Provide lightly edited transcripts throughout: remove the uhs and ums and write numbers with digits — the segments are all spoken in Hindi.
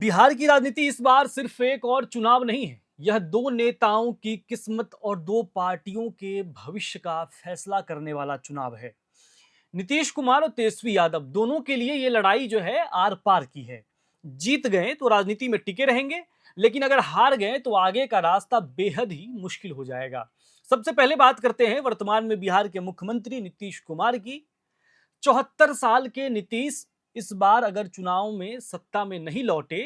बिहार की राजनीति इस बार सिर्फ एक और चुनाव नहीं है। यह दो नेताओं की किस्मत और दो पार्टियों के भविष्य का फैसला करने वाला चुनाव है। नीतीश कुमार और तेजस्वी यादव दोनों के लिए यह लड़ाई जो है आर पार की है। जीत गए तो राजनीति में टिके रहेंगे, लेकिन अगर हार गए तो आगे का रास्ता बेहद ही मुश्किल हो जाएगा। सबसे पहले बात करते हैं वर्तमान में बिहार के मुख्यमंत्री नीतीश कुमार की। 74 साल के नीतीश इस बार अगर चुनाव में सत्ता में नहीं लौटे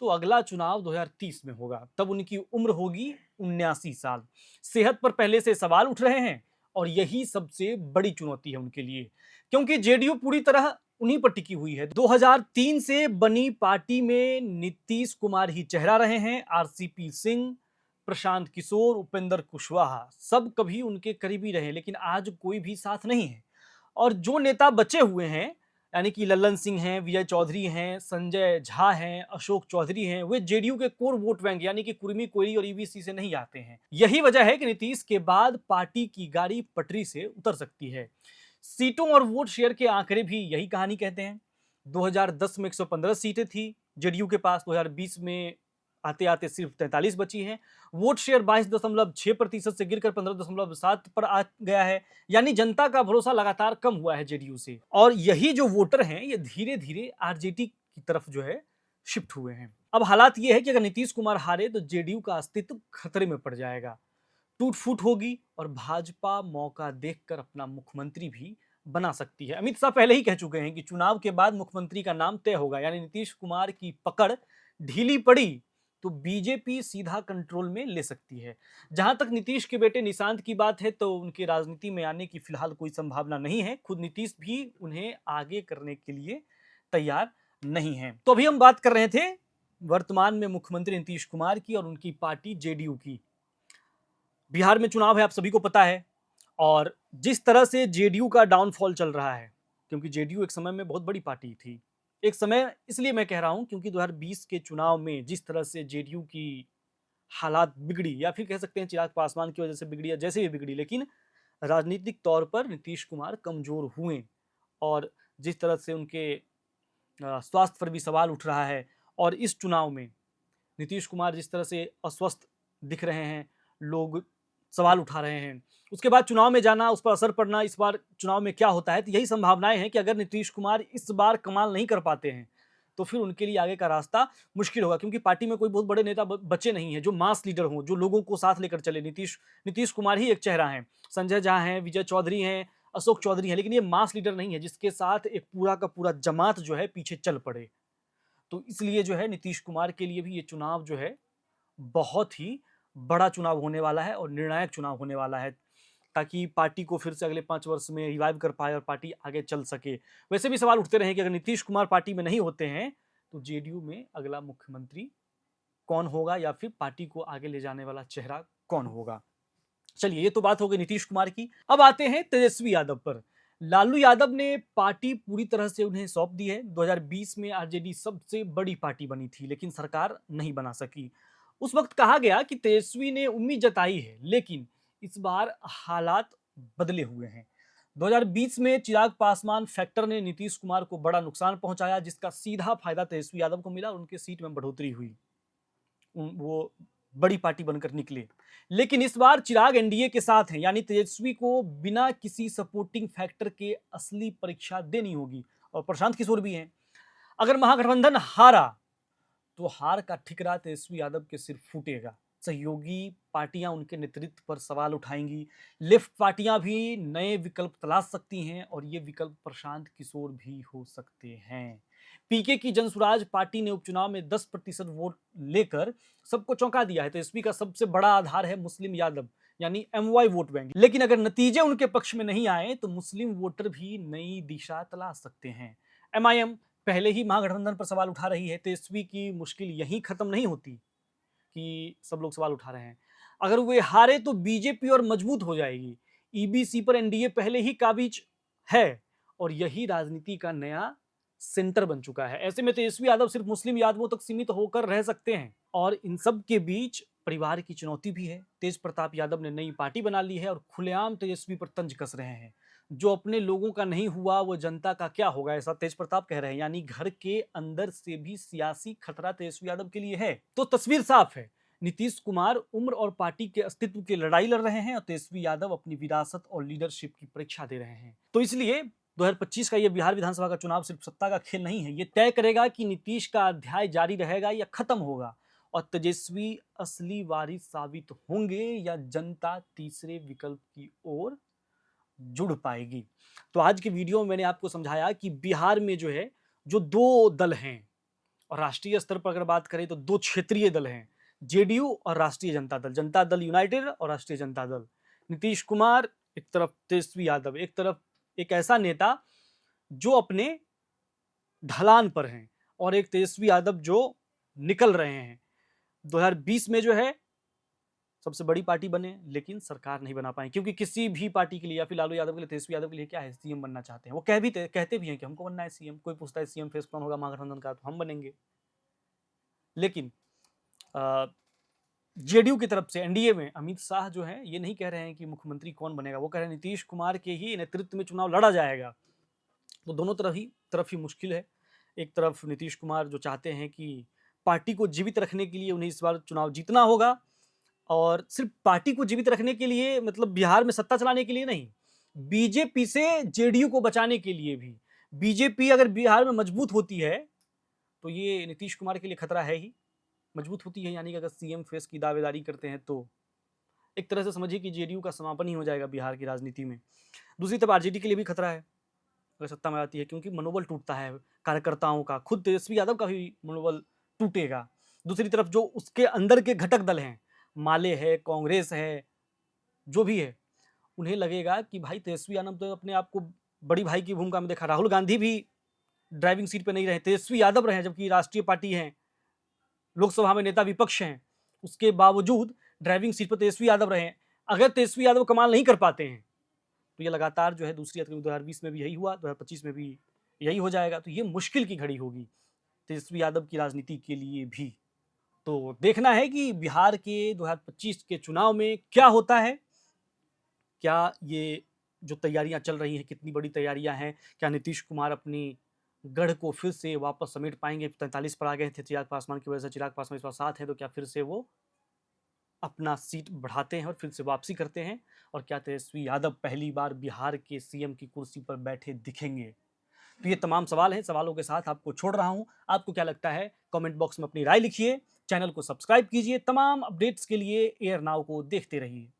तो अगला चुनाव 2030 में होगा। तब उनकी उम्र होगी 79 साल। सेहत पर पहले से सवाल उठ रहे हैं और यही सबसे बड़ी चुनौती है उनके लिए, क्योंकि जेडीयू पूरी तरह उन्हीं पर टिकी हुई है। 2003 से बनी पार्टी में नीतीश कुमार ही चेहरा रहे हैं। आरसीपी सिंह, प्रशांत किशोर, उपेंद्र कुशवाहा सब कभी उनके करीबी रहे, लेकिन आज कोई भी साथ नहीं है। और जो नेता बचे हुए हैं, यानी कि लल्लन सिंह हैं, विजय चौधरी हैं, संजय झा हैं, अशोक चौधरी हैं, वे जेडीयू के कोर वोट बैंक यानी कि कुर्मी, कोयरी और ईबीसी से नहीं आते हैं। यही वजह है कि नीतीश के बाद पार्टी की गाड़ी पटरी से उतर सकती है। सीटों और वोट शेयर के आंकड़े भी यही कहानी कहते हैं। 2010 में 115 सीटें थी जेडीयू के पास, 2020 में आते आते सिर्फ 43 बची हैं। वोट शेयर 22.6% से गिरकर 15.7 पर आ गया है। यानी जनता का भरोसा लगातार कम हुआ है जेडीयू से, और यही जो वोटर हैं ये धीरे धीरे आरजेडी की तरफ जो है शिफ्ट हुए हैं। अब हालात ये है कि अगर नीतीश कुमार हारे तो जेडीयू का अस्तित्व खतरे में पड़ जाएगा, टूट फूट होगी और भाजपा मौका देखकर अपना मुख्यमंत्री भी बना सकती है। अमित शाह पहले ही कह चुके हैं कि चुनाव के बाद मुख्यमंत्री का नाम तय होगा, यानी नीतीश कुमार की पकड़ ढीली पड़ी तो बीजेपी सीधा कंट्रोल में ले सकती है। जहां तक नीतीश के बेटे निशांत की बात है तो उनके राजनीति में आने की फिलहाल कोई संभावना नहीं है। खुद नीतीश भी उन्हें आगे करने के लिए तैयार नहीं है। तो अभी हम बात कर रहे थे वर्तमान में मुख्यमंत्री नीतीश कुमार की और उनकी पार्टी जेडीयू की। बिहार में चुनाव है, आप सभी को पता है, और जिस तरह से जेडीयू का डाउनफॉल चल रहा है, क्योंकि जेडीयू एक समय में बहुत बड़ी पार्टी थी। एक समय इसलिए मैं कह रहा हूं क्योंकि 2020 के चुनाव में जिस तरह से जेडीयू की हालात बिगड़ी, या फिर कह सकते हैं चिराग पासवान की वजह से बिगड़ी या जैसे भी बिगड़ी, लेकिन राजनीतिक तौर पर नीतीश कुमार कमजोर हुए। और जिस तरह से उनके स्वास्थ्य पर भी सवाल उठ रहा है, और इस चुनाव में नीतीश कुमार जिस तरह से अस्वस्थ दिख रहे हैं, लोग सवाल उठा रहे हैं। उसके बाद चुनाव में जाना, उस पर असर पड़ना, इस बार चुनाव में क्या होता है, तो यही संभावनाएं हैं कि अगर नीतीश कुमार इस बार कमाल नहीं कर पाते हैं तो फिर उनके लिए आगे का रास्ता मुश्किल होगा, क्योंकि पार्टी में कोई बहुत बड़े नेता बचे नहीं हैं जो मास लीडर हों, जो लोगों को साथ लेकर चले। नीतीश कुमार ही एक चेहरा है, संजय झा हैं, विजय चौधरी हैं, अशोक चौधरी हैं, लेकिन ये मास लीडर नहीं है जिसके साथ एक पूरा का पूरा जमात जो है पीछे चल पड़े। तो इसलिए जो है नीतीश कुमार के लिए भी ये चुनाव जो है बहुत ही बड़ा चुनाव होने वाला है और निर्णायक चुनाव होने वाला है, ताकि पार्टी को फिर से अगले 5 वर्ष में रिवाइव कर पाए और पार्टी आगे चल सके। वैसे भी सवाल उठते रहे कि अगर नीतीश कुमार पार्टी में नहीं होते हैं तो जेडीयू में अगला मुख्यमंत्री कौन होगा, या फिर पार्टी को आगे ले जाने वाला चेहरा कौन होगा। चलिए, ये तो बात हो गई नीतीश कुमार की। अब आते हैं तेजस्वी यादव पर। लालू यादव ने पार्टी पूरी तरह से उन्हें सौंप दी है। 2020 में आरजेडी सबसे बड़ी पार्टी बनी थी, लेकिन सरकार नहीं बना सकी। उस वक्त कहा गया कि तेजस्वी ने उम्मीद जताई है, लेकिन इस बार हालात बदले हुए हैं। 2020 में चिराग पासवान फैक्टर ने नीतीश कुमार को बड़ा नुकसान पहुंचाया, जिसका सीधा फायदा तेजस्वी यादव को मिला और उनके सीट में बढ़ोतरी हुई। वो बड़ी पार्टी बनकर निकले। लेकिन इस बार चिराग एनडीए के साथ हैं, यानी तेजस्वी को बिना किसी सपोर्टिंग फैक्टर के असली परीक्षा देनी होगी, और प्रशांत किशोर भी हैं। अगर महागठबंधन हारा तो हार का ठिकरा तेजस्वी यादव के सिर फूटेगा। सहयोगी पार्टियां उनके नेतृत्व पर सवाल उठाएंगी। लेफ्ट पार्टियां भी नए विकल्प तलाश सकती हैं, और ये विकल्प प्रशांत किशोर भी हो सकते हैं। पीके की जनसुराज पार्टी ने उपचुनाव में 10% वोट लेकर सबको चौंका दिया है। तेजस्वी का सबसे बड़ा आधार है मुस्लिम यादव, यानी एमवाई वोट बैंक। लेकिन अगर नतीजे उनके पक्ष में नहीं आए तो मुस्लिम वोटर भी नई दिशा तलाश सकते हैं। एमआईएम पहले ही महागठबंधन पर सवाल उठा रही है। तेजस्वी की मुश्किल यहीं खत्म नहीं होती कि सब लोग सवाल उठा रहे हैं। अगर वे हारे तो बीजेपी और मजबूत हो जाएगी। ईबीसी पर एनडीए पहले ही काबिज है, और यही राजनीति का नया सेंटर बन चुका है। ऐसे में तेजस्वी यादव सिर्फ मुस्लिम यादवों तक सीमित होकर रह सकते हैं, और इन सब के बीच परिवार की चुनौती भी है। तेज प्रताप यादव ने नई पार्टी बना ली है और खुलेआम तेजस्वी पर तंज कस रहे हैं। जो अपने लोगों का नहीं हुआ वो जनता का क्या होगा, ऐसा तेज प्रताप कह रहे हैं। यानी घर के अंदर से भी सियासी खतरा तेजस्वी यादव के लिए है। तो तस्वीर साफ है, नीतीश कुमार उम्र और पार्टी के अस्तित्व की लड़ाई लड़ रहे हैं और तेजस्वी यादव अपनी विरासत और लीडरशिप की परीक्षा दे रहे हैं। तो इसलिए 2025 का ये बिहार विधानसभा का चुनाव सिर्फ सत्ता का खेल नहीं है, ये तय करेगा कि नीतीश का अध्याय जारी रहेगा या खत्म होगा और तेजस्वी असली वारिस साबित होंगे या जनता तीसरे विकल्प की ओर जुड़ पाएगी। तो आज की वीडियो में मैंने आपको समझाया कि बिहार में जो है, जो दो दल हैं और राष्ट्रीय स्तर पर अगर बात करें तो दो क्षेत्रीय दल हैं, जेडीयू और राष्ट्रीय जनता दल, जनता दल यूनाइटेड और राष्ट्रीय जनता दल। नीतीश कुमार एक तरफ, तेजस्वी यादव एक तरफ, एक ऐसा नेता जो अपने ढलान पर हैं और एक तेजस्वी यादव जो निकल रहे हैं। 2020 में जो है सबसे बड़ी पार्टी बने लेकिन सरकार नहीं बना पाए, क्योंकि किसी भी पार्टी के लिए या फिर लालू यादव के लिए, तेजस्वी यादव के लिए क्या है, सीएम बनना चाहते हैं। वो कहते भी हैं कि हमको बनना है सीएम। कोई पूछता है सीएम फेस कौन होगा महागठबंधन का, तो हम बनेंगे। लेकिन जेडीयू की तरफ से एनडीए में अमित शाह जो है ये नहीं कह रहे हैं कि मुख्यमंत्री कौन बनेगा, वो कह रहे हैं नीतीश कुमार के ही नेतृत्व में चुनाव लड़ा जाएगा। तो दोनों तरफ ही मुश्किल है। एक तरफ नीतीश कुमार जो चाहते हैं कि पार्टी को जीवित रखने के लिए उन्हें इस बार चुनाव जीतना होगा, और सिर्फ पार्टी को जीवित रखने के लिए, मतलब बिहार में सत्ता चलाने के लिए नहीं, बीजेपी से जेडीयू को बचाने के लिए भी। बीजेपी अगर बिहार में मजबूत होती है तो ये नीतीश कुमार के लिए खतरा है ही। मजबूत होती है यानी कि अगर सीएम फेस की दावेदारी करते हैं तो एक तरह से समझिए कि जेडीयू का समापन ही हो जाएगा बिहार की राजनीति में। दूसरी तरफ आरजेडी के लिए भी खतरा है अगर सत्ता में आती है, क्योंकि मनोबल टूटता है कार्यकर्ताओं का, खुद तेजस्वी यादव का भी मनोबल टूटेगा। दूसरी तरफ जो उसके अंदर के घटक दल हैं, माले है, कांग्रेस है, जो भी है, उन्हें लगेगा कि भाई तेजस्वी यादव तो अपने आप को बड़ी भाई की भूमिका में देखा। राहुल गांधी भी ड्राइविंग सीट पे नहीं रहे, तेजस्वी यादव रहे, जबकि राष्ट्रीय पार्टी है, लोकसभा में नेता विपक्ष हैं, उसके बावजूद ड्राइविंग सीट पर तेजस्वी यादव रहे। अगर तेजस्वी यादव कमाल नहीं कर पाते हैं तो ये लगातार जो है दूसरी 2020 में भी यही हुआ, 2025 में भी यही हो जाएगा। तो ये मुश्किल की घड़ी होगी तेजस्वी यादव की राजनीति के लिए भी। तो देखना है कि बिहार के 2025 के चुनाव में क्या होता है। क्या ये जो तैयारियां चल रही हैं, कितनी बड़ी तैयारियां हैं, क्या नीतीश कुमार अपनी गढ़ को फिर से वापस समेट पाएंगे? 43 पर आ गए थे चिराग पासवान की वजह से, चिराग पासवान इस बार 7 है, तो क्या फिर से वो अपना सीट बढ़ाते हैं और फिर से वापसी करते हैं? और क्या तेजस्वी यादव पहली बार बिहार के सीएम की कुर्सी पर बैठे दिखेंगे? तो ये तमाम सवाल हैं, सवालों के साथ आपको छोड़ रहा हूं। आपको क्या लगता है, कमेंट बॉक्स में अपनी राय लिखिए। चैनल को सब्सक्राइब कीजिए। तमाम अपडेट्स के लिए एयर नाउ को देखते रहिए।